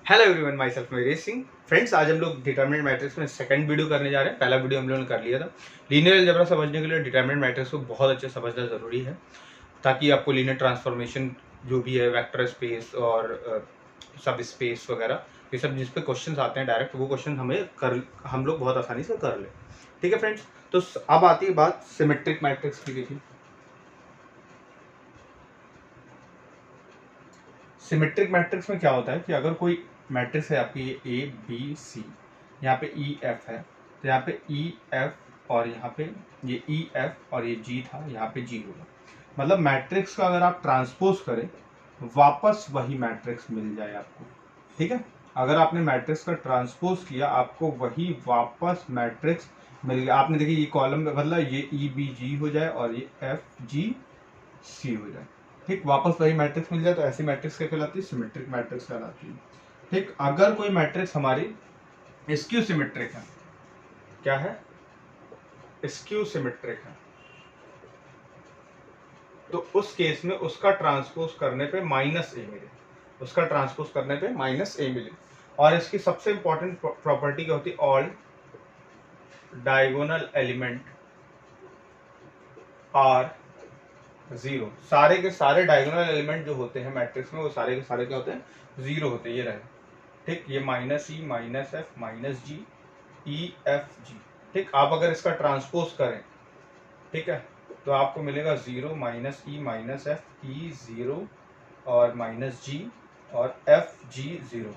Hello everyone, my self Mahesh Singh. Friends, आज हम लोग डिटरमिनेंट मैट्रिक्स में सेकंड वीडियो करने जा रहे हैं। पहला वीडियो हम लोगों ने कर लिया था। लीनियर अलजेब्रा समझने के लिए डिटरमिनेंट मैट्रिक्स को बहुत अच्छे समझना ज़रूरी है, ताकि आपको लीनियर ट्रांसफॉर्मेशन जो भी है, वेक्टर स्पेस और सब स्पेस वगैरह, ये सब जिस पे क्वेश्चन आते हैं डायरेक्ट, वो क्वेश्चन हम लोग बहुत आसानी से कर लें। ठीक है फ्रेंड्स, तो अब आती है बात सिमेट्रिक मैट्रिक्स की। देखिए, सिमेट्रिक मैट्रिक्स में क्या होता है कि अगर कोई मैट्रिक्स है आपकी, ये ए बी सी, यहाँ पे ई एफ है, तो यहाँ पे ई एफ और यहाँ पे ये ई एफ और ये जी था, यहाँ पे जी होगा। मतलब मैट्रिक्स का अगर आप ट्रांसपोज करें, वापस वही मैट्रिक्स मिल जाए आपको। ठीक है, अगर आपने मैट्रिक्स का ट्रांसपोज किया, आपको वही वापस मैट्रिक्स मिल गया। आपने देखिए, ये कॉलम में बदला, ये ई बी जी हो जाए और ये एफ जी सी हो जाए। ठीक, वापस वही मैट्रिक्स मिल जाए, तो ऐसी मैट्रिक्स क्या कहलाती है? सिमेट्रिक मैट्रिक्स कहलाती है। ठीक, अगर कोई मैट्रिक्स हमारी स्क्यू सिमेट्रिक है, क्या है? स्क्यू सिमेट्रिक है, तो उस केस में उसका ट्रांसपोज करने पे माइनस ए मिले, उसका ट्रांसपोज करने पे माइनस ए मिले। और इसकी सबसे इंपॉर्टेंट प्रॉपर्टी क्या होती है? All diagonal element are zero. सारे के सारे डायगोनल एलिमेंट जो होते हैं मैट्रिक्स में, वो सारे के सारे क्या होते हैं? जीरो होते हैं। ये रहे, ठीक, ये minus E minus F minus जी ई एफ जी। ठीक, आप अगर इसका ट्रांसपोज करें, ठीक है, तो आपको मिलेगा zero minus E minus F E zero और माइनस जी और एफ जी जीरो।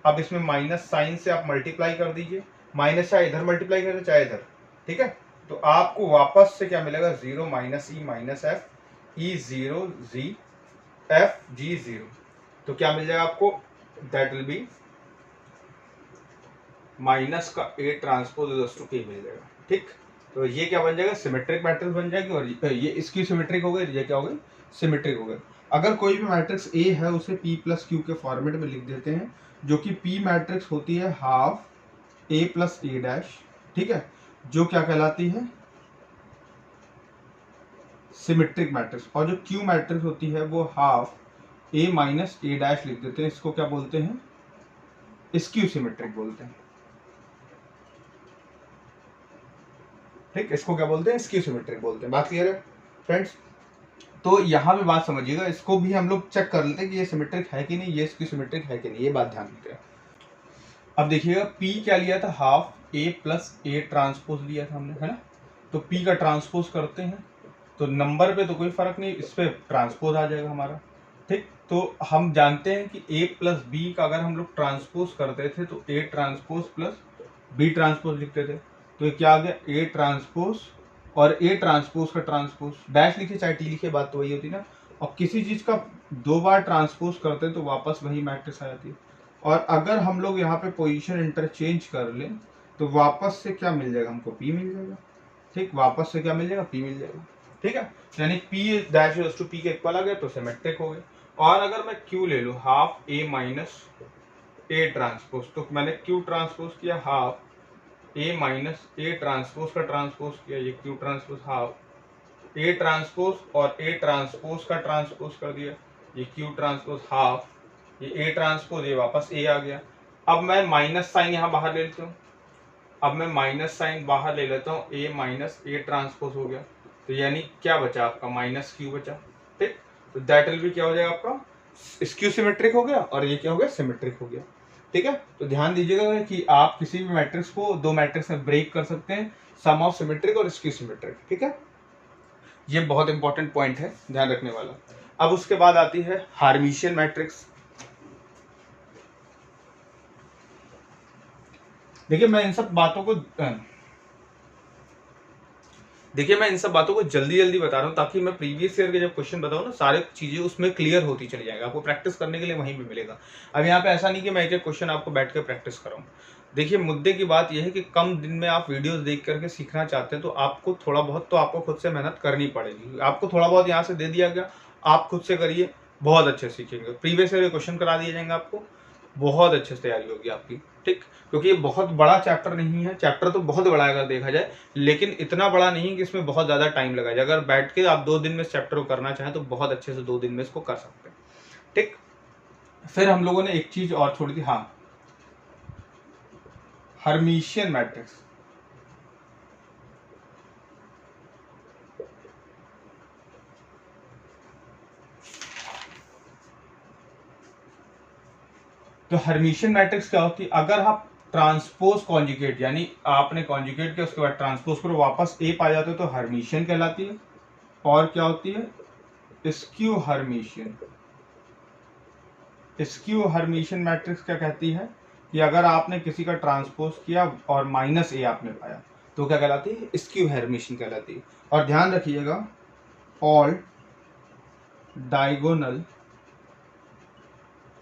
अब इसमें माइनस साइन से आप मल्टीप्लाई कर दीजिए, माइनस चाहे इधर मल्टीप्लाई करें चाहे इधर। ठीक है, तो आपको वापस से क्या मिलेगा? Zero minus E minus F E zero जी एफ जी जीरो। तो क्या मिल जाएगा आपको? दैट विल बी माइनस का ए ट्रांसपोज इज टू के मिल जाएगा। ठीक, तो ये क्या बन जाएगा? सिमेट्रिक मैट्रिक्स बन जाएगी। और ये इसकी सिमेट्रिक हो गई, ये क्या हो गई? सिमेट्रिक हो गई। अगर कोई भी मैट्रिक्स ए है, उसे पी प्लस क्यू के फॉर्मेट में लिख देते हैं, जो कि पी मैट्रिक्स होती है हाफ ए प्लस ए डैश। ठीक है, जो क्या कहलाती है? Symmetric matrix. और जो क्यू मैट्रिक्स होती है वो हाफ ए माइनस ए डैश लिख देते हैं। इसको क्या बोलते हैं? स्क्यू सिमेट्रिक बोलते हैं। ठीक, इसको क्या बोलते हैं? स्क्यू सिमेट्रिक बोलते हैं। बात क्लियर है फ्रेंड्स? तो यहाँ भी बात समझिएगा, इसको भी हम लोग चेक कर लेते हैं कि ये सिमेट्रिक है कि नहीं, ये स्क्यू सिमेट्रिक है कि नहीं, ये बात ध्यान देते हैं। अब देखिएगा, P क्या लिया था? Half A plus A transpose लिया था हमने, है ना? तो P का ट्रांसपोज करते हैं, तो नंबर पे तो कोई फर्क नहीं, इस पे ट्रांसपोज आ जाएगा हमारा। ठीक, तो हम जानते हैं कि a प्लस बी का अगर हम लोग ट्रांसपोज करते थे तो a transpose plus b transpose लिखते थे। तो ये क्या आ गया? a ट्रांसपोज और a ट्रांसपोज का ट्रांसपोज, डैश लिखे चाहे टी लिखे, बात तो वही होती ना। और किसी चीज का दो बार ट्रांसपोज करते हैं तो वापस वही मैट्रिक्स आ जाती है। और अगर हम लोग यहाँ पे पोजीशन इंटरचेंज कर लें, तो वापस से क्या मिल जाएगा हमको? p मिल जाएगा। ठीक, वापस से क्या मिल जाएगा? p मिल जाएगा। ठीक है, यानी p dash is to p के इक्वल आ गया, तो सिमेट्रिक हो गया। और अगर मैं q ले लूँ, half a minus A transpose, तो मैंने q ट्रांसपोज किया, half a minus A transpose का ट्रांसपोज किया, ये q transpose half a transpose और a ट्रांसपोज का ट्रांसपोज कर दिया, ये q ट्रांसपोज हाफ, ये a ट्रांसपोज, ये वापस a आ गया। अब मैं माइनस साइन यहाँ बाहर ले लेता हूँ, अब मैं माइनस साइन बाहर ले लेता हूँ, a माइनस ए ट्रांसपोज हो गया। तो यानी क्या बचा आपका? माइनस क्यू बचा। ठीक, तो दैट विल भी क्या हो जाएगा आपका? स्क्यू सिमेट्रिक हो गया, और ये क्या हो गया? सिमेट्रिक हो गया। ठीक है, तो ध्यान दीजिएगा कि आप किसी भी मैट्रिक्स को दो मैट्रिक्स में ब्रेक कर सकते हैं, सम ऑफ सिमेट्रिक और स्क्यू सिमेट्रिक। ठीक है, ये बहुत इंपॉर्टेंट पॉइंट है, ध्यान रखने वाला। अब उसके बाद आती है हार्मिशियन मैट्रिक्स। देखिए, मैं इन सब बातों को जल्दी जल्दी बता रहा हूँ, ताकि मैं प्रीवियस ईयर के जब क्वेश्चन बताऊँ ना, सारे चीजें उसमें क्लियर होती चली जाएगा, आपको प्रैक्टिस करने के लिए वहीं पे मिलेगा। अब यहाँ पे ऐसा नहीं कि मैं एक एक क्वेश्चन आपको बैठ कर प्रैक्टिस कराऊँ। देखिए, मुद्दे की बात यह है कि कम दिन में आप वीडियोस देख करके सीखना चाहते हैं, तो आपको थोड़ा बहुत तो आपको खुद से मेहनत करनी पड़ेगी। आपको थोड़ा बहुत यहाँ से दे दिया गया, आप खुद से करिए, बहुत अच्छे सीखेंगे। प्रीवियस ईयर के क्वेश्चन करा दिए जाएंगे आपको, बहुत अच्छे से तैयारी होगी आपकी। ठीक, क्योंकि ये बहुत बड़ा चैप्टर नहीं है, चैप्टर तो बहुत बड़ा है अगर देखा जाए, लेकिन इतना बड़ा नहीं कि इसमें बहुत ज़्यादा टाइम लगा जाए। अगर बैठ के आप 2 दिन में इस चैप्टर को करना चाहें तो बहुत अच्छे से 2 दिन में इसको कर सकते हैं। ठीक, फिर हम लोगों ने एक चीज़ और छोड़ी थी, हाँ, हर्मिशियन मैट्रिक्स। तो हर्मिशियन मैट्रिक्स क्या होती है? अगर आप ट्रांसपोज कॉन्जुगेट, यानी आपने कॉन्जुगेट किया उसके बाद ट्रांसपोज करो वापस ए पा जाते हो तो हर्मिशियन कहलाती है। और क्या होती है? Skew Hermitian. Skew hermitian matrix क्या कहती है कि अगर आपने किसी का ट्रांसपोज किया और माइनस ए आपने पाया तो क्या कहलाती है? स्क्यू हर्मिशियन कहलाती है। और ध्यान रखिएगा, all diagonal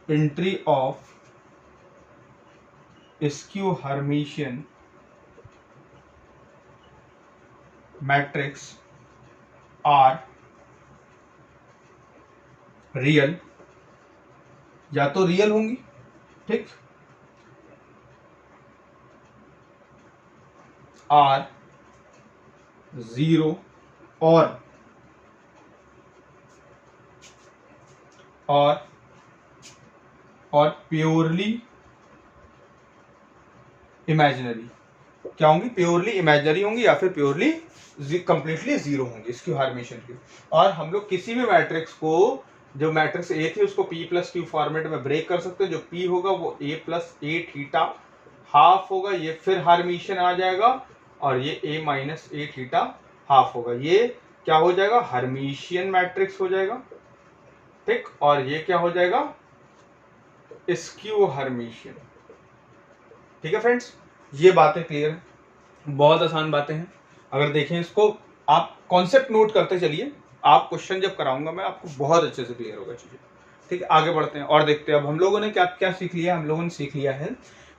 entry of skew hermitian matrix are real, या तो रियल होंगी, ठीक, आर जीरो और प्योरली इमेजिनरी। क्या होंगी? प्योरली इमेजिनरी होंगी या फिर प्योरली कंप्लीटली जीरो होंगी स्क्यू हर्मिशियन की। और हम लोग किसी भी मैट्रिक्स को, जो मैट्रिक्स ए थी उसको पी प्लस क्यू फॉर्मेट में ब्रेक कर सकते हैं। जो पी होगा वो ए प्लस ए थीटा हाफ होगा, ये फिर हर्मिशियन आ जाएगा, और ये ए माइनस ए थीटा हाफ होगा। ये क्या हो जाएगा? हर्मिशियन मैट्रिक्स हो जाएगा, ठीक। और ये क्या हो जाएगा? Skew Hermitian. ठीक है फ्रेंड्स, ये बातें क्लियर है, बहुत आसान बातें हैं। अगर देखें इसको, आप कॉन्सेप्ट नोट करते चलिए, आप क्वेश्चन जब कराऊंगा मैं आपको बहुत अच्छे से क्लियर होगा चीजें। ठीक है, आगे बढ़ते हैं और देखते हैं अब हम लोगों ने क्या क्या सीख लिया। हम लोगों ने सीख लिया है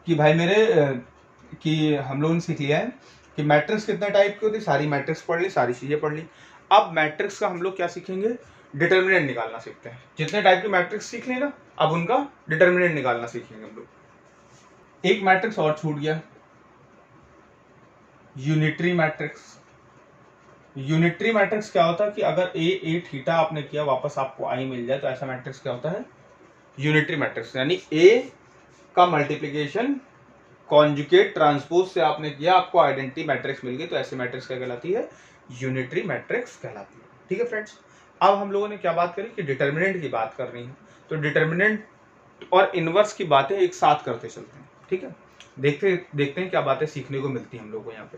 कि भाई हम लोगों ने सीख लिया है कि मैट्रिक्स कितने टाइप की होती है, सारी मैट्रिक्स पढ़ ली, सारी चीजें पढ़ ली। अब मैट्रिक्स का हम लोग क्या सीखेंगे? डिटर्मिनेंट निकालना सीखते हैं। जितने टाइप की मैट्रिक्स सीख ली ना, अब उनका डिटर्मिनेंट निकालना सीखेंगे हम लोग। एक मैट्रिक्स और छूट गया, यूनिटरी मैट्रिक्स। यूनिटरी मैट्रिक्स क्या होता है कि अगर ए थीटा आपने किया वापस आपको आई मिल जाए तो ऐसा मैट्रिक्स क्या होता है? Unitary matrix. यानी ए का मल्टीप्लिकेशन कॉन्जुगेट ट्रांसपोज से आपने किया, आपको आइडेंटिटी मैट्रिक्स मिल गई, तो ऐसी मैट्रिक्स क्या कहलाती है? यूनिटरी मैट्रिक्स कहलाती है। ठीक है फ्रेंड्स, अब हम लोगों ने क्या बात करी कि डिटर्मिनेंट की बात करनी है, तो डिटर्मिनेंट और इनवर्स की बातें एक साथ करते चलते हैं। ठीक है, देखते हैं क्या बातें सीखने को मिलती है हम लोगों को यहाँ पे।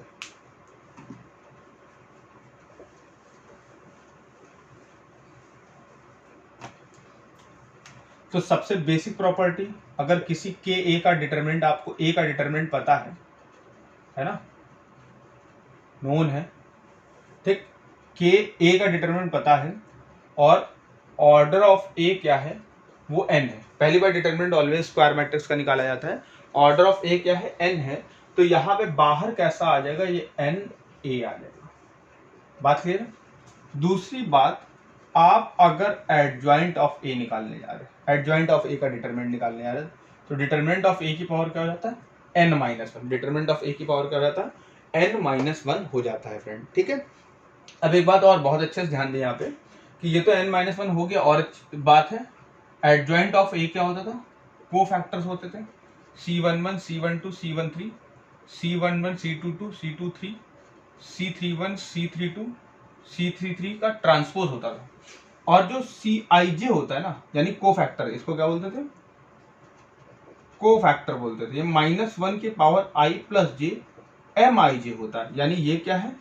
तो सबसे बेसिक प्रॉपर्टी, अगर किसी के ए का डिटरमिनेंट, आपको ए का डिटरमिनेंट पता है ना, नोन है, ठीक, के ए का डिटरमिनेंट पता है और ऑर्डर ऑफ ए क्या है? वो एन है। पहली बार डिटरमिनेंट ऑलवेज स्क्वायर मैट्रिक्स का निकाला जाता है, ऑर्डर ऑफ ए क्या है? एन है। तो यहाँ पे बाहर कैसा आ जाएगा? ये एन ए आ जाएगा। बात क्लियर है? दूसरी बात, आप अगर एडजॉइंट ऑफ ए निकालने जा रहे हैं, एडजॉइंट ऑफ ए का डिटरमिनेंट निकालने जा रहे हैं, तो डिटरमिनेंट ऑफ ए की पावर क्या हो जाता है? N minus one. Determinant of A की पावर क्या हो जाता है? एन माइनस वन हो जाता है फ्रेंड। ठीक है, अब एक बात और बहुत अच्छे से ध्यान दें यहाँ पे कि ये तो एन माइनस वन हो गया, और बात है एडजॉइंट ऑफ ए क्या होता था? को फैक्टर्स होते थे, C11, C12, C13, C11, C22, C23, C31, C32, C33 का ट्रांसपोज होता था। और जो Cij होता है ना, यानी को फैक्टर, इसको क्या बोलते थे? को फैक्टर बोलते थे। ये -1 की power i plus J Mij होता है, यानी ये क्या है?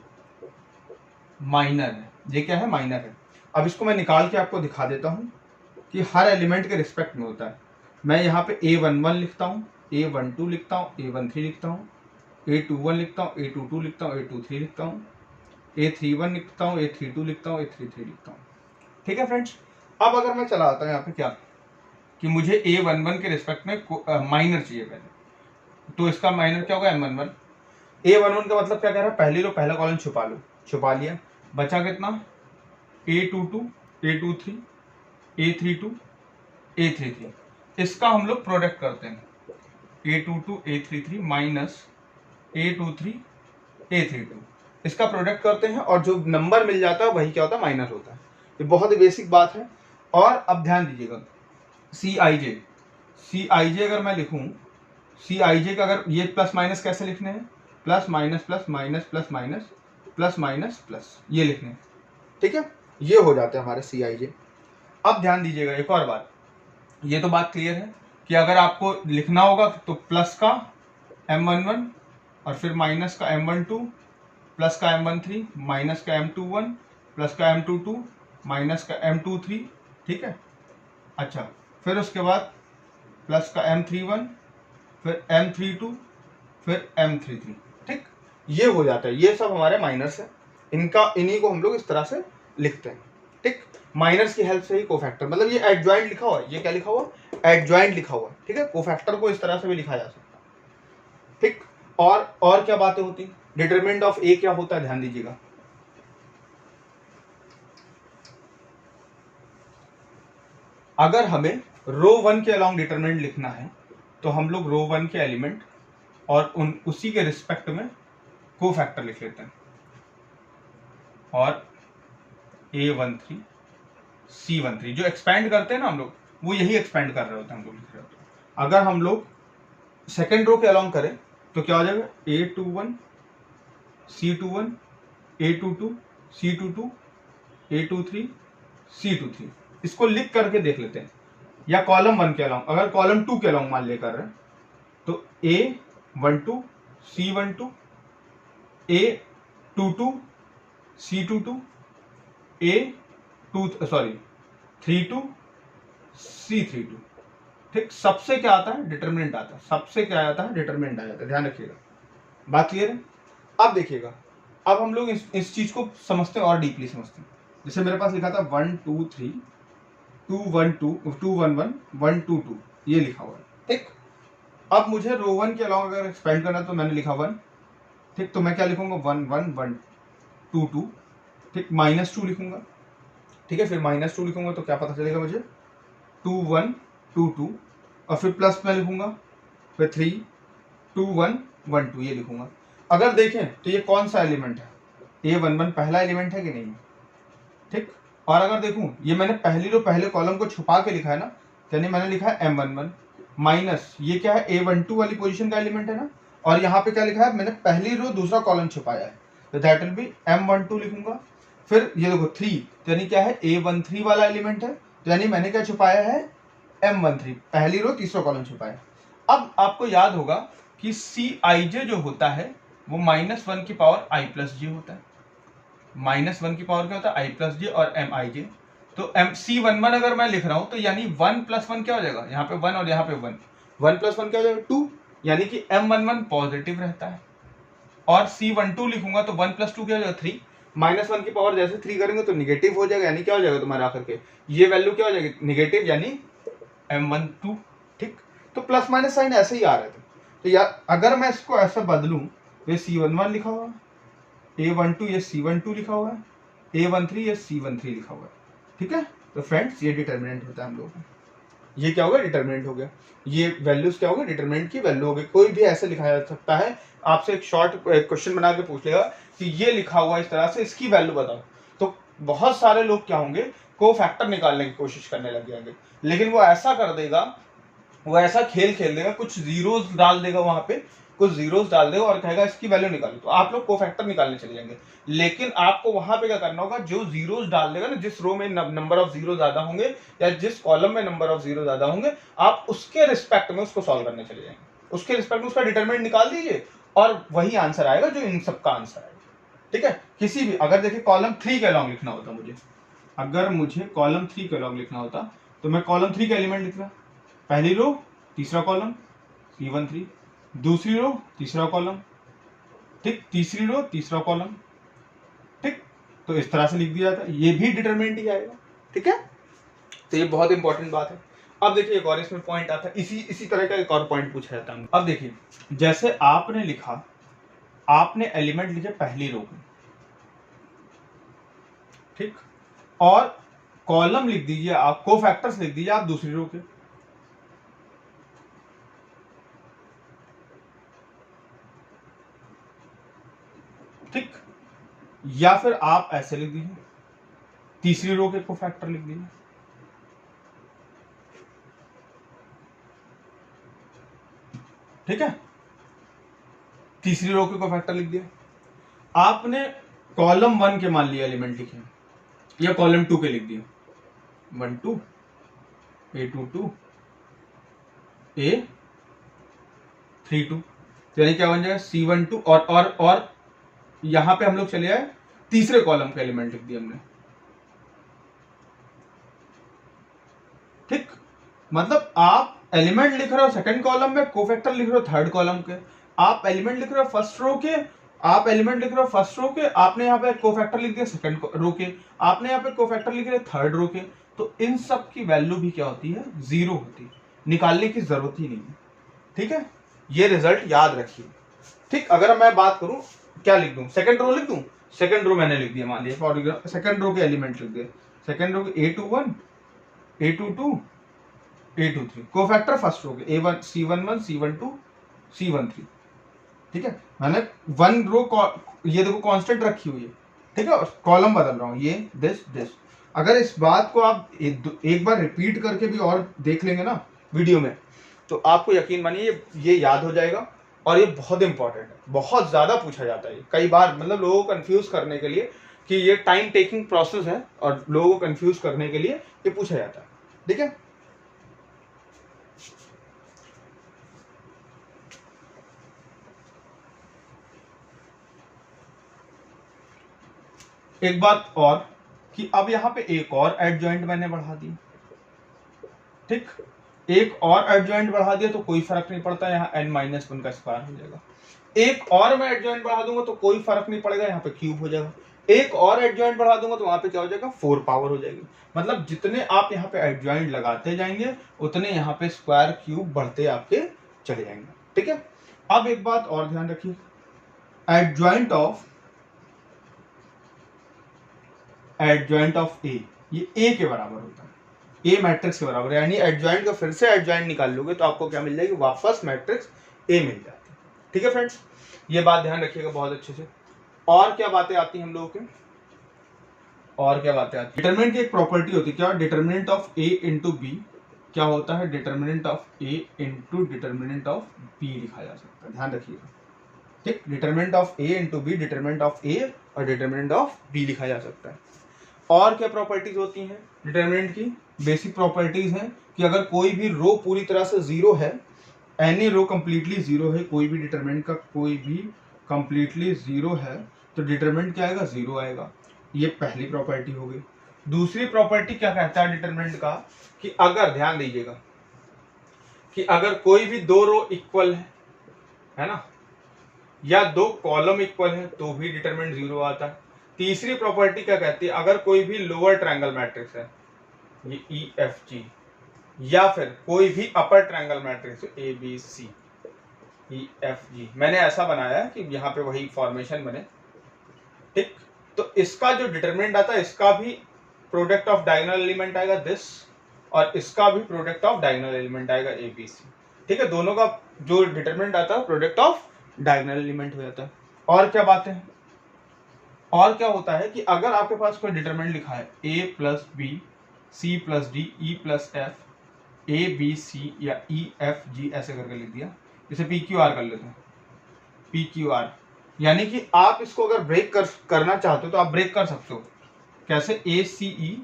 माइनर है। ये क्या है? माइनर है। अब इसको मैं निकाल के आपको दिखा देता हूँ कि हर एलिमेंट के रिस्पेक्ट में होता है। मैं यहाँ पे A11 लिखता हूँ, A12 लिखता हूँ, A13 लिखता हूँ, A21 लिखता हूँ, A22 लिखता हूँ, A23 लिखता हूँ, A31 लिखता हूँ, A32 लिखता हूँ, A33 लिखता हूँ। ठीक है फ्रेंड्स, अब अगर मैं चला आता हूँ यहाँ पे क्या कि मुझे A11 के रिस्पेक्ट में माइनर चाहिए पहले, तो इसका माइनर क्या होगा? M11। A11 का मतलब क्या कह रहा है? पहली रो पहला कॉलम छुपा लो, छुपा लिया, बचा कितना? A22, A23, A32, A33। इसका हम लोग प्रोडक्ट करते हैं, A22, A33 minus A23, A32, इसका प्रोडक्ट करते हैं और जो नंबर मिल जाता है वही क्या होता है? माइनर होता है। ये बहुत ही बेसिक बात है। और अब ध्यान दीजिएगा, Cij अगर मैं लिखूं सी आई जे का अगर ये प्लस माइनस कैसे लिखने हैं, plus minus plus minus plus minus plus minus plus, ये लिखने हैं, ठीक है। ये हो जाते हैं हमारे सी आई जे। अब ध्यान दीजिएगा एक और बात, ये तो बात क्लियर है कि अगर आपको लिखना होगा तो प्लस का M11 और फिर माइनस का M12, प्लस का M13, माइनस का M21, प्लस का M22, माइनस का M23, ठीक है। अच्छा, फिर उसके बाद प्लस का M31, फिर M32, फिर M33, ठीक। ये हो जाता है, ये सब हमारे माइनस है, इन्हीं को हम लोग इस तरह से लिखते हैं, ठीक। माइनस की हेल्प से ही कोफैक्टर, मतलब ये एडजॉइंट लिखा हुआ है, ये क्या लिखा हुआ है, एडजॉइंट लिखा हुआ है, ठीक है। कोफैक्टर को इस तरह से भी लिखा जा सकता है, ठीक। और क्या बातें होती, डिटरमिनेंट ऑफ ए क्या होता है, ध्यान दीजिएगा। अगर हमें रो 1 के अलोंग डिटरमिनेंट लिखना है तो हम लोग रो 1 के एलिमेंट और उसी के रिस्पेक्ट में कोफैक्टर लिख लेते हैं, और A13 C13 जो एक्सपैंड करते हैं ना हम लोग, वो यही एक्सपैंड कर रहे होते हैं हम लोग, लिख रहे होते हैं। अगर हम लोग सेकेंड रो के अलोंग करें तो क्या हो जाएगा, A21 C21 A22 C22 A23 C23। इसको लिख करके देख लेते हैं, या कॉलम 1 के अलोंग, अगर कॉलम 2 के अलोंग मान ले कर रहे हैं तो A12 C12 A22 C22 32 C32, ठीक। सबसे क्या आता है, डिटरमिनेंट आता है, सबसे क्या आता है, डिटरमिनेंट आ जाता है, ध्यान रखिएगा, बात क्लियर है। अब देखिएगा, अब हम लोग इस चीज को समझते हैं और डीपली समझते हैं। जैसे मेरे पास लिखा था 1 2 3 2 1 2 2 1 1 1 2 2, ये लिखा हुआ है, ठीक। अब मुझे रो 1 के अलावा अगर एक्सपेंड करना है तो मैंने लिखा 1, ठीक। तो मैं क्या लिखूंगा, 1 1 1 2 2, ठीक। -2 लिखूंगा, ठीक है। फिर -2 लिखूंगा तो क्या पता चलेगा मुझे, 2 1 2 2, और फिर प्लस में लिखूंगा, फिर 3 2 1 1 2, ये लिखूंगा। अगर देखें तो ये कौन सा एलिमेंट है, A11 पहला एलिमेंट है कि नहीं, ठीक। और अगर देखूं, ये मैंने पहली रो पहले कॉलम को छुपा के लिखा है ना, यानी मैंने लिखा है M11 माइनस, ये क्या है, A12 वाली पोजीशन का एलिमेंट है ना, और यहाँ पे क्या लिखा है, मैंने पहली रो दूसरा कॉलम छुपाया है, तो दैट विल बी M12 लिखूंगा। फिर ये देखो 3, यानी क्या है, A13 वाला एलिमेंट है, तो यानी मैंने क्या छुपाया है, M13, पहली रो तीसरा कॉलम छुपाया। अब आपको याद होगा कि Cij जो होता है वो -1 की पावर I प्लस जे होता है, -1 की पावर क्या होता है, I प्लस जे और Mij। तो C11 अगर मैं लिख रहा हूं तो यानी 1 + 1 क्या हो जाएगा, यहाँ पे 1 और यहाँ पे 1, 1 + 1 क्या हो जाएगा, 2, यानी कि M11 पॉजिटिव रहता है। और C12 लिखूंगा तो 1 + 2 क्या हो जाएगा, 3, -1 की पावर जैसे 3 करेंगे तो निगेटिव हो जाएगा, यानी क्या हो जाएगा तुम्हारा आखिर के, ये वैल्यू क्या हो जाएगी, निगेटिव, यानी M12, ठीक। तो प्लस माइनस साइन ऐसे ही आ रहे थे, तो यार अगर मैं इसको ऐसा बदलूं तो ये C11 लिखा हुआ है, A12 ये C12 लिखा हुआ है, A13 ये C13 लिखा हुआ है, ठीक है। तो फ्रेंड्स ये डिटर्मिनेंट होता है हम लोगों का, ये क्या होगा, डिटर्मिनेंट हो गया। ये वैल्यूज क्या होगा, डिटर्मिनेंट की वैल्यू हो गई। कोई भी ऐसे लिखा जा सकता है, आपसे एक शॉर्ट क्वेश्चन बना के पूछ लेगा कि ये लिखा हुआ इस तरह से, इसकी वैल्यू बताओ, तो बहुत सारे लोग क्या होंगे, को फैक्टर निकालने की कोशिश करने लग जाएंगे, लेकिन वो ऐसा कर देगा, वो ऐसा खेल खेल देगा, कुछ जीरोस डाल देगा वहां पे, कुछ जीरोस डाल देगा और कहेगा इसकी वैल्यू निकालो, तो आप लोग कोफैक्टर निकालने चले जाएंगे। लेकिन आपको वहां पे क्या करना होगा, जो जीरोस डाल देगा ना, जिस रो में नंबर ऑफ जीरो ज्यादा होंगे या जिस कॉलम में नंबर ऑफ जीरो ज्यादा होंगे, आप उसके रिस्पेक्ट में उसको सॉल्व करने चले जाएंगे, उसके रिस्पेक्ट में उसका डिटरमिनेंट निकाल दीजिए और वही आंसर आएगा जो इन सबका आंसर आएगा, ठीक है। किसी भी, अगर देखिए कॉलम 3 के अलोंग लिखना होता मुझे, अगर मुझे कॉलम 3 के अलोंग लिखना होता तो मैं कॉलम 3 का एलिमेंट लिख रहा, पहली रो तीसरा कॉलम C13, दूसरी रो तीसरा कॉलम, ठीक, तीसरी रो तीसरा कॉलम, ठीक। तो इस तरह से लिख दिया जाता है, ये भी डिटरमिनेंट ही आएगा, ठीक है। तो ये बहुत इंपॉर्टेंट बात है। अब देखिए एक और इसमें पॉइंट आता है, इसी तरह का एक और पॉइंट पूछा जाता है। अब देखिए, जैसे आपने लिखा, आपने एलिमेंट लिखे पहली रो में, ठीक, और कॉलम लिख दीजिए आप, कोफैक्टर्स लिख दीजिए आप दूसरी रो के, ठीक। या फिर आप ऐसे लिख दीजिए, तीसरी रो के कोफैक्टर लिख दीजिए, ठीक है, तीसरी रो के कोफैक्टर लिख दिया। आपने कॉलम 1 के मान लिया एलिमेंट लिखे या कॉलम 2 के लिख दिया, 1 2 A2 2 A3 2, यानी क्या बन जाएगा C1 2 और यहां पे हम लोग चले आए तीसरे कॉलम का एलिमेंट लिख दिया हमने। ठीक, मतलब आप एलिमेंट लिख रहे हो सेकंड कॉलम में, कोफैक्टर लिख रहे हो थर्ड कॉलम के। आप एलिमेंट लिख रहे हो फर्स्ट रो के, आप एलिमेंट लिख रहे हो फर्स्ट रो के, आपने यहाँ पे कोफैक्टर लिख दिया सेकंड रो के, आपने यहाँ पे कोफैक्टर लिख दिया थर्ड रो के। तो इन सब की वैल्यू भी क्या होती है, 0 होती है, निकालने की जरूरत ही नहीं है। ठीक है, ये रिजल्ट याद रखिए। ठीक, अगर मैं बात करूं क्या लिख दूं, सेकंड रो लिख दूं, सेकंड रो मैंने लिख दिया, मान लिया फॉर एग्जांपल सेकंड रो के एलिमेंट लिख दिए, सेकंड रो के A21 A22 A23, cofactor first row के A1 C11 C12 C13। ठीक है, मैंने 1 रो ये देखो कांस्टेंट रखी हुई है, ठीक है, कॉलम बदल रहा हूं, ये दिस। अगर इस बात को आप एक बार रिपीट करके भी और देख लेंगे ना वीडियो में, तो आपको यकीन मानिए ये याद हो जाएगा। और ये बहुत इंपॉर्टेंट है, बहुत ज्यादा पूछा जाता है कई बार, मतलब लोगों को कंफ्यूज करने के लिए कि ये टाइम टेकिंग प्रोसेस है और लोगों को कंफ्यूज करने के लिए ये पूछा जाता है। ठीक है, एक बात और कि अब यहाँ पे एक और एडजॉइंट मैंने बढ़ा दी। ठीक, एक और एडजॉइंट बढ़ा दिया तो कोई फर्क नहीं पड़ता, यहाँ n-1 का स्क्वायर हो जाएगा। एक और मैं एडजॉइंट बढ़ा दूंगा तो कोई फर्क नहीं पड़ेगा, यहाँ पे क्यूब हो जाएगा। एक और एडजॉइंट बढ़ा दूंगा तो वहां पे क्या हो जाएगा, 4 पावर हो जाएगी। मतलब जितने आप यहाँ पे एडजॉइंट लगाते जाएंगे उतने यहाँ पे स्क्वायर क्यूब बढ़ते आपके चले जाएंगे। ठीक है, अब एक बात और ध्यान रखिए, एडजॉइंट ऑफ ए, ये ए के बराबर होता है, ए मैट्रिक्स के बराबर है, यानी एडजॉइंट का फिर से एडजॉइंट निकाल लोगे तो आपको क्या मिल जाएगी, वापस मैट्रिक्स ए मिल जाती है। ठीक है फ्रेंड्स, ये बात ध्यान रखिएगा बहुत अच्छे से। और क्या बातें आती हैं हम लोगों के, और क्या बातें आती है, डिटरमिनेंट की एक प्रॉपर्टी होती है, क्या, determinant of A into B क्या होता है, determinant of A into determinant of B लिखा जा सकता है, ध्यान रखिएगा। ठीक, determinant of A into B, determinant of A और डिटरमिनेंट ऑफ बी लिखा जा सकता है। और क्या प्रॉपर्टीज होती हैं डिटरमिनेंट की, बेसिक प्रॉपर्टीज हैं कि अगर कोई भी रो पूरी तरह से 0 है, एनी रो कंप्लीटली 0 है, कोई भी डिटरमिनेंट का कोई भी कंप्लीटली 0 है तो डिटरमिनेंट क्या आएगा, 0 आएगा। ये पहली प्रॉपर्टी हो गई। दूसरी प्रॉपर्टी क्या कहता है डिटरमिनेंट का, कि अगर, ध्यान दीजिएगा, कि अगर कोई भी 2 रो इक्वल है ना, या 2 कॉलम इक्वल है तो भी डिटरमिनेंट 0 आता है। तीसरी प्रॉपर्टी क्या कहती है, अगर कोई भी लोअर ट्रायंगल मैट्रिक्स है, ये EFG, या फिर कोई भी अपर ट्रायंगल मैट्रिक्स है ABC EFG, मैंने ऐसा बनाया है कि यहाँ पे वही फॉर्मेशन बने। ठीक, तो इसका जो डिटरमिनेंट आता है, इसका भी प्रोडक्ट ऑफ डायगोनल एलिमेंट आएगा दिस, और इसका भी प्रोडक्ट ऑफ डायगोनल एलिमेंट आएगा ABC। ठीक है, दोनों का जो डिटरमिनेंट आता है प्रोडक्ट ऑफ डायगोनल एलिमेंट हो जाता है। और क्या बातें हैं, और क्या होता है कि अगर आपके पास कोई डिटरमिनेंट लिखा है A plus B C plus D E plus F ABC या EFG ऐसे करके लिख दिया, इसे PQR कर लेते हैं, PQR, यानी कि आप इसको अगर ब्रेक करना चाहते हो तो आप ब्रेक कर सकते हो। कैसे, ACE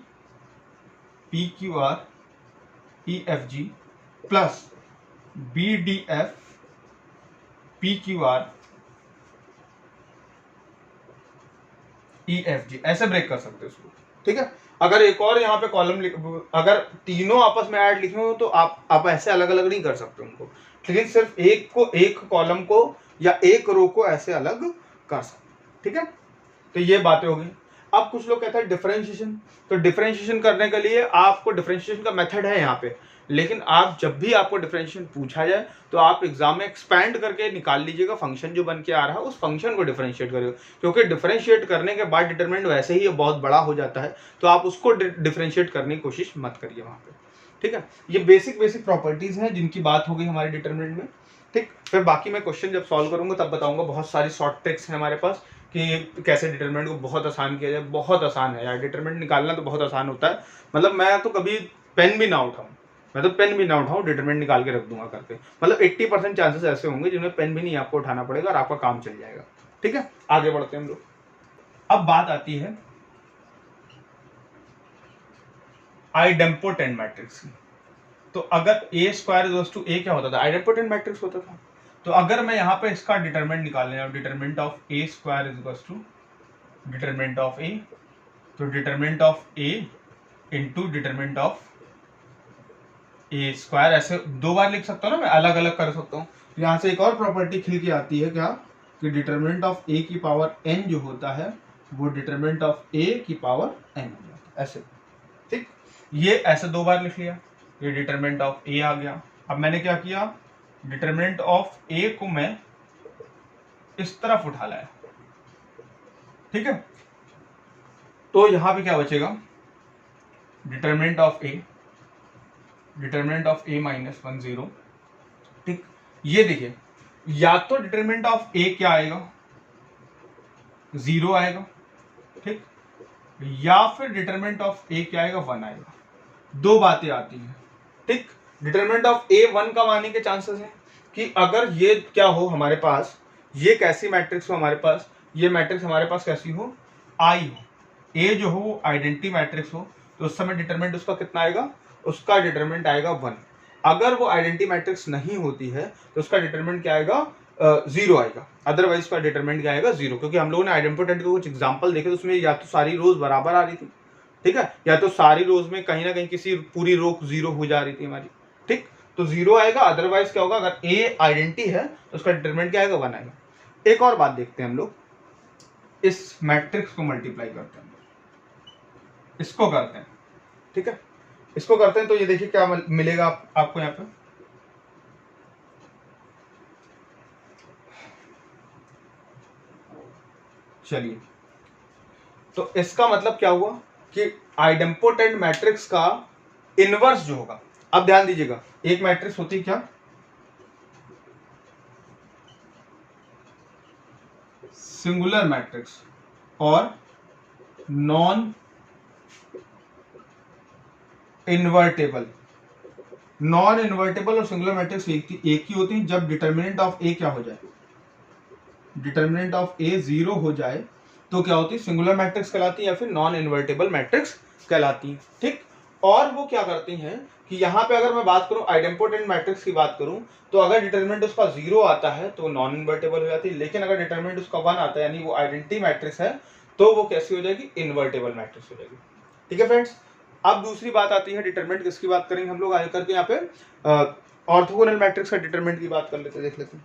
PQR EFG plus BDF PQR EFG, ऐसे ब्रेक कर सकते हो इसको। ठीक है, अगर एक और यहाँ पे कॉलम अगर तीनों आपस में ऐड लिखे हो तो आप ऐसे अलग अलग नहीं कर सकते उनको, लेकिन सिर्फ एक कॉलम को या एक रो को ऐसे अलग कर सकते। ठीक है, तो ये बातें हो गई। अब कुछ लोग कहते हैं डिफरेंशिएशन, तो डिफरेंशिएशन करने के लिए आपको डिफरेंशिएशन का मेथड है यहाँ पे, लेकिन आप जब भी आपको डिफरेंशिएशन पूछा जाए तो आप एग्जाम में एक्सपैंड करके निकाल लीजिएगा, फंक्शन जो बन के आ रहा है उस फंक्शन को डिफरेंशिएट करिएगा, क्योंकि डिफरेंशिएट करने के बाद डिटरमिनेंट वैसे ही बहुत बड़ा हो जाता है, तो आप उसको डिफरेंशिएट करने की कोशिश मत करिए वहाँ पे। ठीक है, ये बेसिक प्रॉपर्टीज हैं जिनकी बात हो गई हमारे डिटरमिनेंट में। ठीक, फिर बाकी मैं क्वेश्चन जब सॉल्व करूंगा तब बताऊंगा, बहुत सारी शॉर्ट ट्रिक्स हैं हमारे पास कि कैसे डिटरमिनेंट को बहुत आसान किया जाए। बहुत आसान है यार, डिटरमिनेंट निकालना तो बहुत आसान होता है, मतलब मैं तो कभी पेन भी ना उठाऊं, मैं तो पेन भी ना उठाऊं, डिटरमिनेंट निकाल के रख दूंगा करके। मतलब 80% चांसेस ऐसे होंगे जिनमें पेन भी नहीं आपको उठाना पड़ेगा और आपका काम चल जाएगा। ठीक है, आगे बढ़ते हैं हम लोग। अब बात आती है आइडेम्पोटेंट मैट्रिक्स की। तो अगर ए स्क्वायर इज टू ए क्या होता था, आइडेम्पोटेंट मैट्रिक्स होता था। तो अगर मैं यहाँ पे इसका डिटरमिनेंट निकालने जाऊँ, determinant of A square is to determinant of A, तो determinant of A into determinant of A square, ऐसे दो बार लिख सकता हूँ ना मैं, अलग अलग कर सकता हूँ। यहाँ से एक और प्रॉपर्टी खिल के आती है क्या, कि डिटरमिनेंट ऑफ ए की पावर एन जो होता है वो डिटरमिनेंट ऑफ ए की पावर एन हो जाता है, ऐसे। ठीक, ये ऐसे दो बार लिख लिया, ये डिटरमिनेंट ऑफ ए आ गया। अब मैंने क्या किया, डिटरमिनेंट ऑफ ए को मैं इस तरफ उठा लाया। ठीक है, तो यहां पे क्या बचेगा, determinant of A, determinant of A minus 1 0। ठीक, ये देखिए, या तो डिटरमिनेंट ऑफ ए क्या आएगा, 0 आएगा। ठीक, या फिर डिटरमिनेंट ऑफ ए क्या आएगा, 1 आएगा। दो बातें आती हैं। ठीक, डिटरमिनेंट ऑफ ए 1 का आने के चांसेस हैं कि अगर ये क्या हो हमारे पास, ये कैसी मैट्रिक्स हो हमारे पास, ये मैट्रिक्स हमारे पास कैसी हो, आई हो, ए जो हो वो आइडेंटिटी मैट्रिक्स हो, तो उस समय डिटरमिनेंट उसका कितना आएगा, उसका डिटरमिनेंट आएगा 1। अगर वो आइडेंटिटी मैट्रिक्स नहीं होती है तो उसका डिटरमिनेंट क्या आएगा, 0 आएगा। अदरवाइज उसका डिटरमिनेंट क्या आएगा, 0, क्योंकि हम लोगों ने आइडेंटिटी के कुछ एग्जांपल देखे तो उसमें या तो सारी रोज बराबर आ रही थी, ठीक है, या तो सारी रोज में कहीं ना कहीं किसी पूरी रो 0 हो जा रही थी हमारी। ठीक, तो 0 आएगा। अदरवाइज क्या होगा, अगर ए आइडेंटिटी है तो उसका डिटरमिनेंट क्या आएगा, 1 आएगा। एक और बात देखते हैं हम लोग, इस मैट्रिक्स को मल्टीप्लाई करते हैं, इसको करते हैं। ठीक है, इसको करते हैं, तो ये देखिए क्या मिलेगा आपको यहाँ पे, चलिए, तो इसका मतलब क्या हुआ कि आइडेम्पोटेंट मैट्रिक्स का इनवर्स जो होगा, अब ध्यान दीजिएगा, एक मैट्रिक्स होती है क्या, सिंगुलर मैट्रिक्स और नॉन इन्वर्टेबल। नॉन इन्वर्टेबल और सिंगुलर मैट्रिक्स एक ही होती है जब डिटरमिनेंट ऑफ ए क्या हो जाए, डिटरमिनेंट ऑफ ए 0 हो जाए तो क्या होती है, सिंगुलर मैट्रिक्स कहलाती है या फिर नॉन इन्वर्टेबल मैट्रिक्स कहलाती है। ठीक, और वो क्या करती हैं कि यहाँ पे अगर मैं बात करूं आइडेम्पोटेंट मैट्रिक्स की बात करूं, तो अगर डिटरमिनेंट उसका 0 आता है तो नॉन इन्वर्टेबल हो जाती है, लेकिन अगर डिटरमिनेंट उसका 1 आता है यानी वो आइडेंटिटी मैट्रिक्स है तो वो कैसी हो जाएगी, इन्वर्टेबल मैट्रिक्स हो जाएगी। ठीक है फ्रेंड्स, अब दूसरी बात आती है डिटरमिनेंट किसकी बात करेंगे हम लोग आगे करके, यहाँ पे ऑर्थोगोनल मैट्रिक्स का डिटरमिनेंट की बात कर लेते हैं, देख लेते हैं।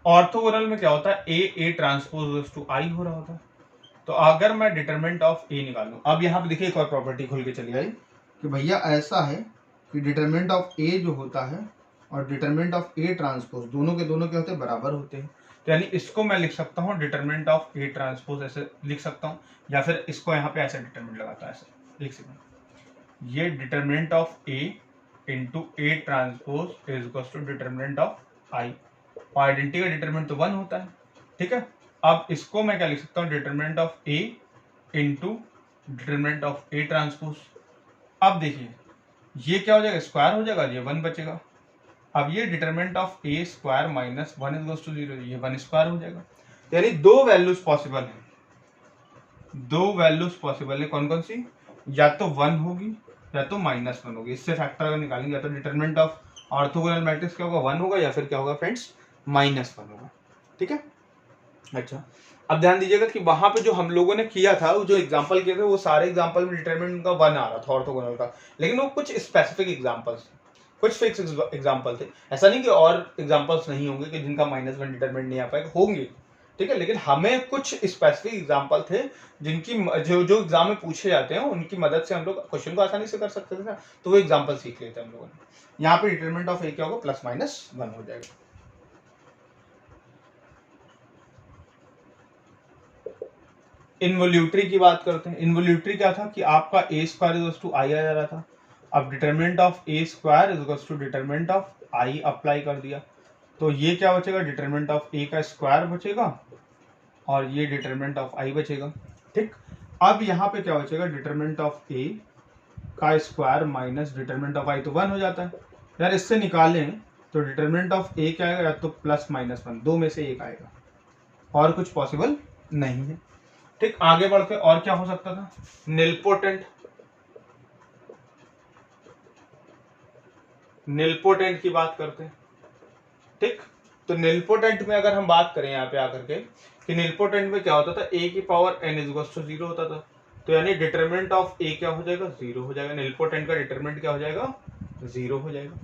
ऑर्थोगोनल में क्या होता है, ए ट्रांसपोज टू आई हो रहा होता है। तो अगर मैं डिटरमिनेंट ऑफ ए निकालूं, अब यहाँ पे देखिए एक और प्रॉपर्टी खुल के चली आई कि भैया ऐसा है कि डिटरमिनेंट ऑफ ए जो होता है और डिटरमिनेंट ऑफ ए ट्रांसपोज दोनों के दोनों क्या होते हैं, बराबर होते हैं। तो यानी इसको मैं लिख सकता हूँ डिटरमिनेंट ऑफ ए ट्रांसपोज ऐसे लिख सकता हूँ, या फिर इसको यहाँ पे ऐसे डिटरमिनेंट लगाता है ऐसे, एक सेकंड, ये determinant of A into A transpose is equal to determinant of I, identity का डिटरमिनेंट तो 1 होता है। ठीक है, अब इसको मैं क्या लिख सकता हूँ, determinant of A into determinant of A transpose. अब देखिए ये क्या हो जाएगा, स्क्वायर हो जाएगा, ये 1 बचेगा। अब ये determinant of A square minus 1 is to 0, ये 1 स्क्वायर हो जाएगा। यानी दो वैल्यूज पॉसिबल है, दो वैल्यूज पॉसिबल है, कौन कौन सी, या तो 1 होगी या तो -1 होगी। इससे फैक्टर अगर निकालेंगे या तो डिटरमिनेंट ऑफ ऑर्थोगोनल मैट्रिक्स क्या होगा, 1 होगा, या फिर क्या होगा फ्रेंड्स, -1 होगा। ठीक है, अच्छा, अब ध्यान दीजिएगा कि वहां पे जो हम लोगों ने किया था, वो जो एग्जांपल किए थे, वो सारे एग्जांपल में डिटरमिनेंट का 1 आ रहा था ऑर्थोगोनल का, लेकिन वो कुछ स्पेसिफिक एग्जांपल्स, कुछ फिक्स एग्जांपल थे। ऐसा नहीं कि और एग्जांपल्स नहीं होंगे कि जिनका -1 डिटरमिनेंट नहीं आ पाएगा, होंगे। ठीक है, लेकिन हमें कुछ स्पेसिफिक एग्जांपल थे जिनकी जो एग्जाम में पूछे जाते हैं उनकी मदद से हम लोग क्वेश्चन को आसानी से कर सकते थे ना, तो वो एग्जांपल सीख लेते हैं हम लोगों ने। यहाँ पे डिटरमिनेंट ऑफ ए क्या होगा, +-1 हो जाएगा। इनवोल्यूटरी की बात करते हैं। इनवोल्यूटरी क्या था कि आपका A square is to I आ जा रहा था, अब determinant of A square is to determinant of I apply कर दिया, तो ये क्या बचेगा, डिटरमिनेंट ऑफ ए का स्क्वायर बचेगा और ये डिटरमिनेंट ऑफ आई बचेगा। ठीक, अब यहाँ पे क्या बचेगा, डिटरमिनेंट ऑफ ए का स्क्वायर माइनस डिटरमिनेंट ऑफ आई, तो 1 हो जाता है यार। इससे निकालें तो डिटरमिनेंट ऑफ ए क्या आएगा, या तो +-1, दो में से एक आएगा, और कुछ पॉसिबल नहीं है। ठीक, आगे बढ़ के और क्या हो सकता था, निलपोटेंट की बात करते हैं। ठीक, तो निलपोटेंट में अगर हम बात करें यहाँ पे आकर के कि निलपोटेंट में क्या होता था, a की पावर n = 0 होता था, तो यानी डिटरमिनेंट ऑफ a क्या हो जाएगा, 0 हो जाएगा। निलपोटेंट का डिटरमिनेंट क्या हो जाएगा, 0 हो जाएगा।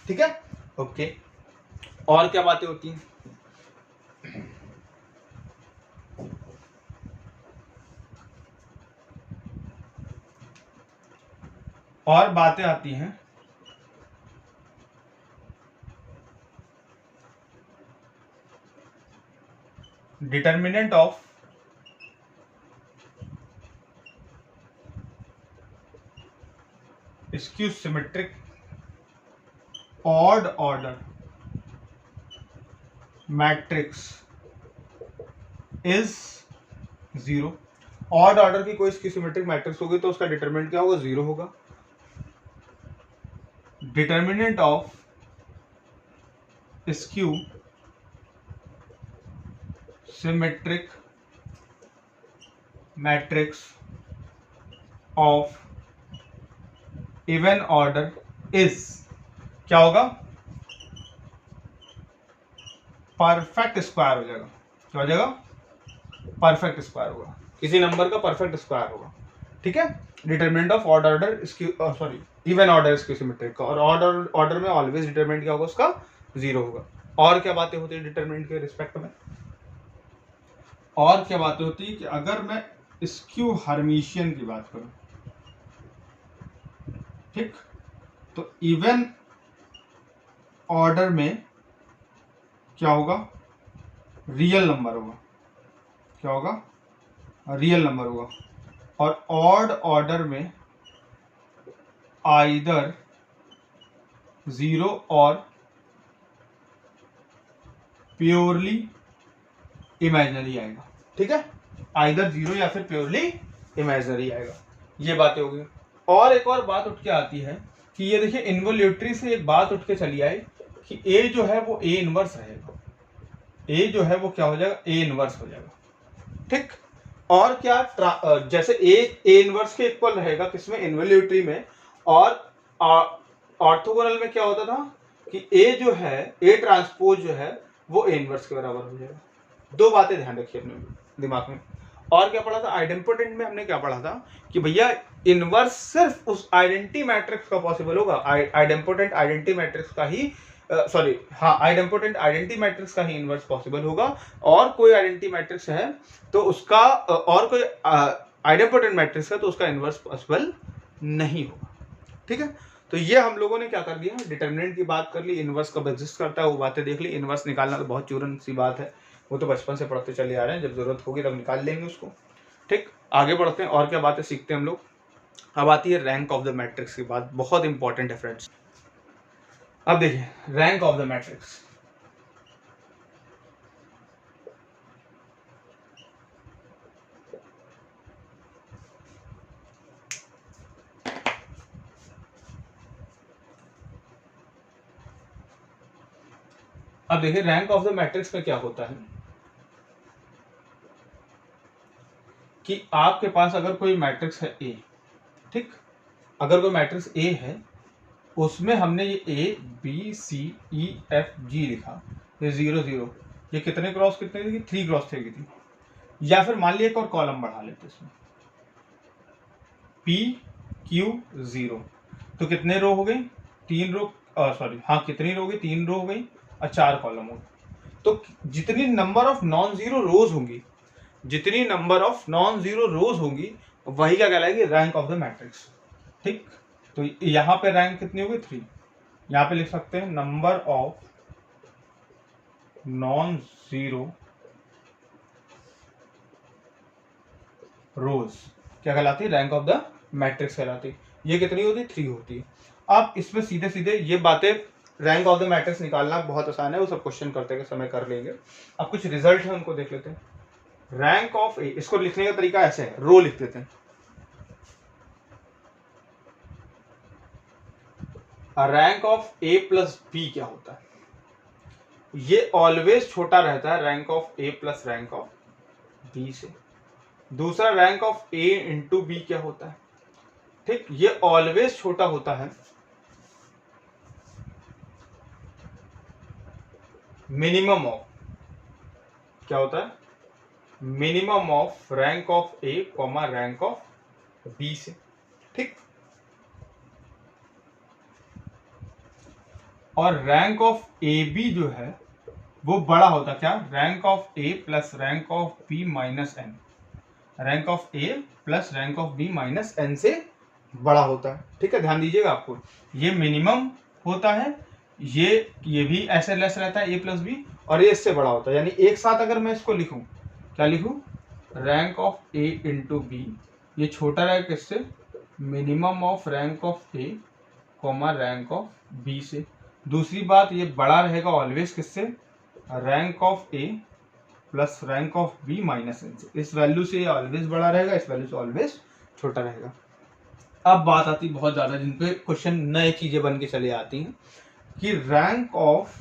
ठीक है, ओके। और क्या बातें होती हैं, और बातें आती हैं determinant of skew symmetric odd order matrix is 0। Odd order की कोई स्क्यू सिमेट्रिक मैट्रिक्स होगी तो उसका डिटरमिनेंट क्या होगा, 0 होगा। Determinant of skew symmetric matrix of even order is क्या होगा, परफेक्ट स्क्वायर हो जाएगा। क्या हो जाएगा, परफेक्ट स्क्वायर होगा, किसी नंबर का परफेक्ट स्क्वायर होगा। ठीक है, determinant of odd order even order skew symmetric का, और ऑड ऑर्डर में ऑलवेज डिटरमिनेंट क्या होगा, उसका 0 होगा। और क्या बातें होती है डिटरमिनेंट के रिस्पेक्ट में, और क्या बातें होती है कि अगर मैं स्क्यू हर्मिशियन की बात करूं, ठीक, तो इवन ऑर्डर में क्या होगा, रियल नंबर होगा। क्या होगा, रियल नंबर होगा। और ऑड ऑर्डर में आइदर 0 और प्योरली इमेजिनरी आएगा। ठीक है, आइदर 0 या फिर प्योरली इमेजिनरी आएगा। ये बातें हो गई। और एक और बात उठ के आती है कि ये देखिए इन्वोल्यूटरी से एक बात उठ के चली आई कि ए जो है वो ए इनवर्स रहेगा। ए जो है वो क्या हो जाएगा, ए इनवर्स हो जाएगा। ठीक, और क्या जैसे ए इनवर्स के इक्वल रहेगा किसमें, इन्वोल्यूटरी में। और ऑर्थोगोनल में क्या होता था कि ए जो है, ए ट्रांसपोज जो है वो ए इनवर्स के बराबर हो जाएगा। दो बातें ध्यान रखिए अपने दिमाग में। और क्या पढ़ा था, आइडेम्पोटेंट में हमने क्या पढ़ा था कि भैया इनवर्स सिर्फ उस आइडेंटिटी मैट्रिक्स का पॉसिबल होगा, आइडेम्पोटेंट आइडेंटिटी मैट्रिक्स का ही आइडेम्पोटेंट आइडेंटिटी मैट्रिक्स का ही इनवर्स पॉसिबल होगा। और कोई आइडेंटिटी मैट्रिक्स है तो उसका और कोई आइडेम्पोटेंट मैट्रिक्स है तो उसका इनवर्स पॉसिबल नहीं होगा। ठीक है, तो ये हम लोगों ने क्या कर दिया, डिटरमिनेंट की बात कर ली, इनवर्स कब एग्जिस्ट करता है वो बातें देख ली। इनवर्स निकालना तो बहुत चूरन सी बात है, वो तो बचपन से पढ़ते चले आ रहे हैं, जब जरूरत होगी तब निकाल लेंगे उसको। ठीक, आगे बढ़ते हैं और क्या बातें सीखते हैं हम लोग। अब आती है रैंक ऑफ द मैट्रिक्स की बात, बहुत इंपॉर्टेंट है फ्रेंड्स। अब देखिए रैंक ऑफ द मैट्रिक्स, अब देखिए रैंक ऑफ द मैट्रिक्स में क्या होता है कि आपके पास अगर कोई मैट्रिक्स है ए, ठीक, अगर कोई मैट्रिक्स ए है उसमें हमने ये A B C E F G लिखा, ये 0 0, ये कितने क्रॉस कितने थी, 3 क्रॉस 3 की थी। या फिर मान लिया एक और कॉलम बढ़ा लेते इसमें, पी क्यू 0, तो कितने रो हो गई, 3 रो, कितनी रो हो गई, 3 रो हो गई और 4 कॉलम हो गए। तो जितनी नंबर ऑफ नॉन जीरो रोज होंगी, जितनी नंबर ऑफ नॉन जीरो रोज होंगी वही क्या कहलाएगी, रैंक ऑफ द मैट्रिक्स। ठीक, तो यहां पे रैंक कितनी होगी, 3। यहां पे लिख सकते हैं नंबर ऑफ नॉन जीरो रोज क्या कहलाती है, रैंक ऑफ द मैट्रिक्स कहलाती है। ये कितनी होती है, 3 होती है। अब इसमें सीधे सीधे ये बातें, रैंक ऑफ द मैट्रिक्स निकालना बहुत आसान है, वो सब क्वेश्चन करते के समय कर लेंगे। अब कुछ रिजल्ट है उनको देख लेते हैं। रैंक ऑफ ए, इसको लिखने का तरीका ऐसे है, रो लिख देते हैं। Rank of A plus B क्या होता है? ये ऑलवेज छोटा रहता है rank of A plus rank of B से। दूसरा rank of A into B क्या होता है? ठीक, ये ऑलवेज छोटा होता है मिनिमम ऑफ, क्या होता है? Minimum of rank of A comma rank of B से। ठीक, और रैंक ऑफ ए बी जो है वो बड़ा होता है, क्या? Rank of A plus rank of B minus n. Rank of A plus rank of B minus n से बड़ा होता है। ठीक है, ध्यान दीजिएगा, आपको ये मिनिमम होता है, ये भी ऐसे लेस रहता है ए प्लस बी, और ये इससे बड़ा होता है। यानी एक साथ अगर मैं इसको लिखूं, क्या लिखूं? Rank of A into B, ये छोटा रहेगा किससे? Minimum of rank of A comma rank of B से। दूसरी बात, ये बड़ा रहेगा ऑलवेज किससे? Rank of A plus rank of B minus n से। इस वैल्यू से ये ऑलवेज बड़ा रहेगा, इस वैल्यू से ऑलवेज छोटा रहेगा। अब बात आती है बहुत ज्यादा जिन पे क्वेश्चन नए चीजें बन के चले आती हैं कि रैंक ऑफ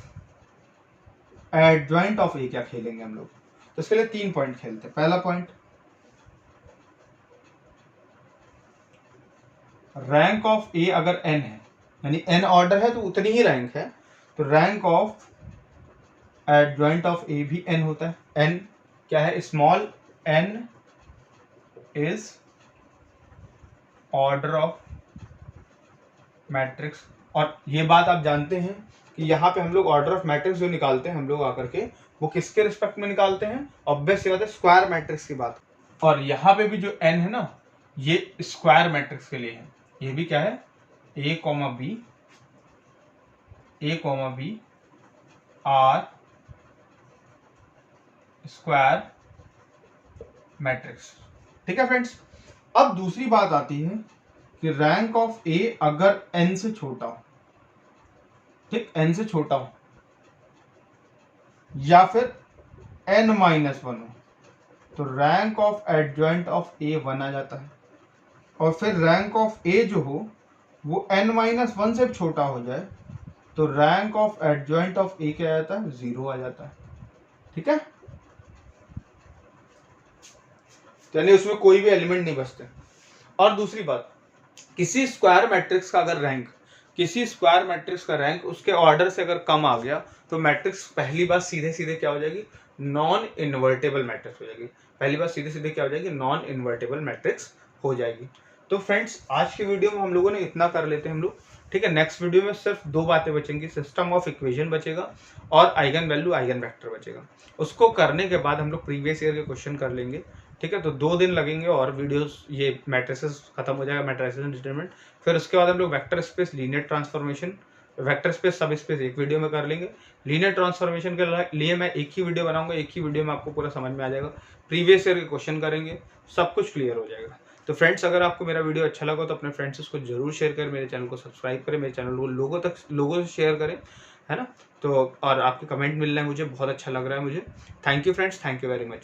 एडजॉइंट ऑफ ए क्या खेलेंगे हम लोग। तो इसके लिए 3 पॉइंट खेलते हैं। पहला पॉइंट, रैंक ऑफ ए अगर n है, यानी n ऑर्डर है तो उतनी ही रैंक है, तो रैंक ऑफ एडजॉइंट ऑफ ए भी n होता है। n क्या है? Small n is order of matrix. और ये बात आप जानते हैं कि यहाँ पे हम लोग ऑर्डर ऑफ मैट्रिक्स जो निकालते हैं हम लोग आकर के, वो किसके रिस्पेक्ट में निकालते हैं? ऑब्वियस सी बात है, स्क्वायर मैट्रिक्स की बात। और यहाँ पे भी जो n है ना, ये स्क्वायर मैट्रिक्स के लिए है। ये भी क्या है? a comma B are square matrix. ठीक है फ्रेंड्स, अब दूसरी बात आती है कि रैंक ऑफ ए अगर n से छोटा हो, ठीक, n से छोटा हो, या फिर n माइनस 1 हो, तो रैंक ऑफ एडजॉइंट ऑफ ए 1 आ जाता है। और फिर रैंक ऑफ ए जो हो वो n माइनस 1 से छोटा हो जाए तो रैंक ऑफ एडजॉइंट ऑफ ए क्या आ जाता है? 0 आ जाता है। ठीक है, यानी उसमें कोई भी एलिमेंट नहीं बचते। और दूसरी बात, किसी स्क्वायर मैट्रिक्स का अगर रैंक, किसी स्क्वायर मैट्रिक्स का रैंक उसके ऑर्डर से अगर कम आ गया तो मैट्रिक्स पहली बात सीधे सीधे क्या हो जाएगी? नॉन इन्वर्टेबल मैट्रिक्स हो जाएगी। पहली बात सीधे सीधे क्या हो जाएगी? नॉन इन्वर्टेबल मैट्रिक्स हो जाएगी। तो फ्रेंड्स, आज की वीडियो में हम लोगों ने इतना कर लेते हैं हम लोग। ठीक है, नेक्स्ट वीडियो में सिर्फ 2 बातें बचेंगी, सिस्टम ऑफ इक्वेशन बचेगा और आइगन वैल्यू आइगन वेक्टर बचेगा। उसको करने के बाद हम लोग प्रीवियस ईयर के क्वेश्चन कर लेंगे। ठीक है, तो 2 दिन लगेंगे और वीडियोस, ये मैट्रिसेस खत्म हो जाएगा, मैट्रिसेस डिटरमिनेंट। फिर उसके बाद हम लोग vector space, linear transformation, vector space, सब स्पेस एक वीडियो में कर लेंगे। लीनियर ट्रांसफॉर्मेशन के लिए मैं एक ही वीडियो बनाऊंगा, एक ही वीडियो में आपको पूरा समझ में आ जाएगा। प्रीवियस ईयर के क्वेश्चन करेंगे, सब कुछ क्लियर हो जाएगा। तो फ्रेंड्स, अगर आपको मेरा वीडियो अच्छा लगा तो अपने फ्रेंड्स उसको जरूर शेयर करें, मेरे चैनल को सब्सक्राइब करें, मेरे चैनल को लोगों से शेयर करें, है ना। तो और आपके कमेंट मिल रहे हैं मुझे, बहुत अच्छा लग रहा है मुझे। Thank you friends, thank you very much.